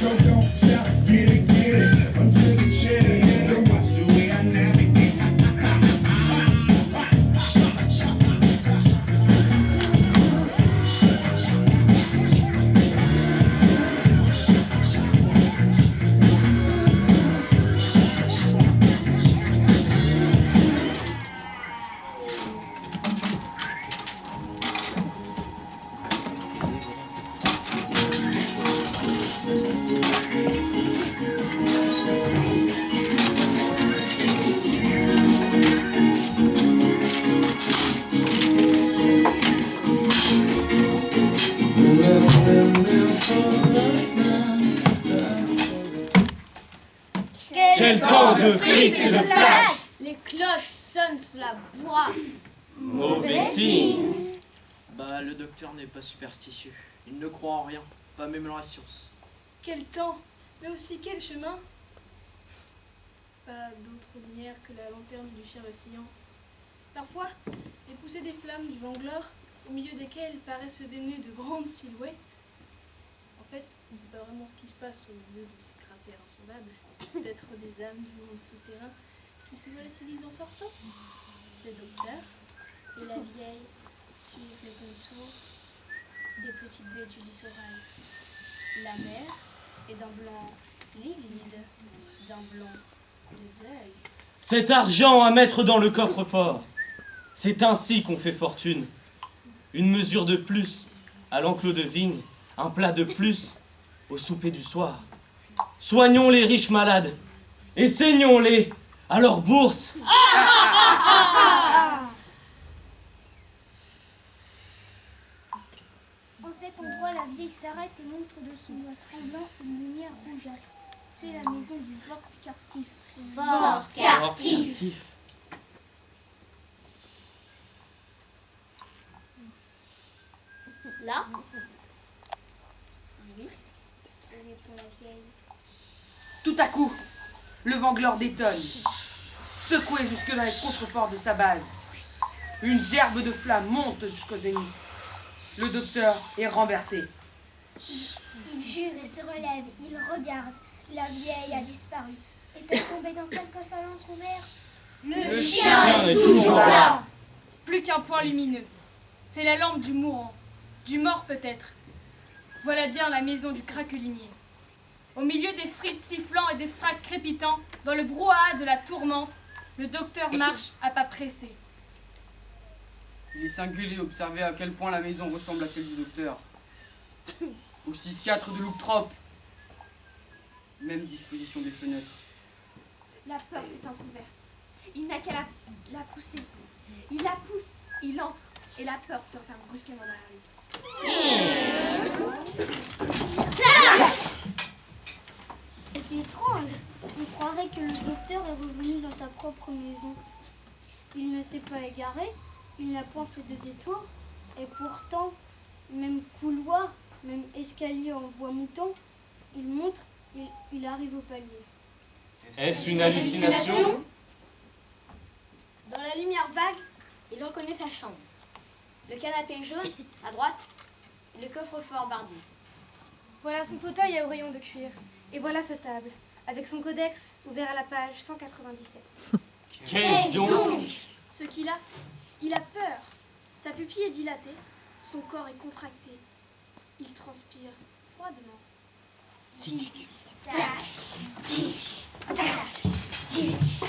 So don't stop, get it until you chin it. And watch the way I navigate. Quel temps de frisses et de flash! Les cloches sonnent sous la bourrasque. Mauvais signe! Bah, le docteur n'est pas superstitieux. Il ne croit en rien, pas même dans la science. Quel temps, mais aussi quel chemin. Pas d'autre lumière que la lanterne du chien vacillant. Parfois, les poussées des flammes du Vanglore, au milieu desquelles paraissent se dénuer de grandes silhouettes. En fait, on ne sait pas vraiment ce qui se passe au milieu de ces cratères insondables. Peut-être des âmes du monde souterrain qui se volatilisent en sortant. Le docteur et la vieille suivent les contours des petites baies du littoral. La mer est d'un blanc livide, d'un blanc de deuil. Cet argent à mettre dans le coffre-fort, c'est ainsi qu'on fait fortune. Une mesure de plus à l'enclos de vigne, un plat de plus au souper du soir. Soignons les riches malades et saignons-les à leur bourse. En cet endroit, la vieille s'arrête et montre de son doigt tremblant une lumière rougeâtre. C'est la maison du Fort Cartif. Fort Cartif. Là? Oui, répond la vieille. Tout à coup, le Vanglore détonne, secoué jusque dans les contreforts de sa base. Une gerbe de flammes monte jusqu'au zénith. Le docteur est renversé. Il jure et se relève, il regarde. La vieille a disparu. Est-elle tombée dans quelque salon entrouvert? Le chien est toujours là. plus qu'un point lumineux. C'est la lampe du mourant, du mort peut-être. Voilà bien la maison du craquelinier. Au milieu des frites sifflants et des fracs crépitants, dans le brouhaha de la tourmente, le docteur marche à pas pressés. Il est singulier d'observer à quel point la maison ressemble à celle du docteur. Au 6-4 de Loup-Trop. Même disposition des fenêtres. La porte est entrouverte. Il n'a qu'à la pousser. Il la pousse, il entre, et la porte se referme brusquement derrière lui. C'est étrange. On croirait que le docteur est revenu dans sa propre maison. Il ne s'est pas égaré, il n'a point fait de détour, et pourtant, même couloir, même escalier en bois mouton, il montre, il arrive au palier. Est-ce une hallucination? Dans la lumière vague, il reconnaît sa chambre. Le canapé jaune, à droite, et le coffre-fort bardé. Voilà son fauteuil à oreillons de cuir. Et voilà sa table, avec son codex ouvert à la page 197. Qu'est-ce donc? Ce qu'il a, il a peur. Sa pupille est dilatée, son corps est contracté. Il transpire froidement. Tic, tac, tic, tac, tic.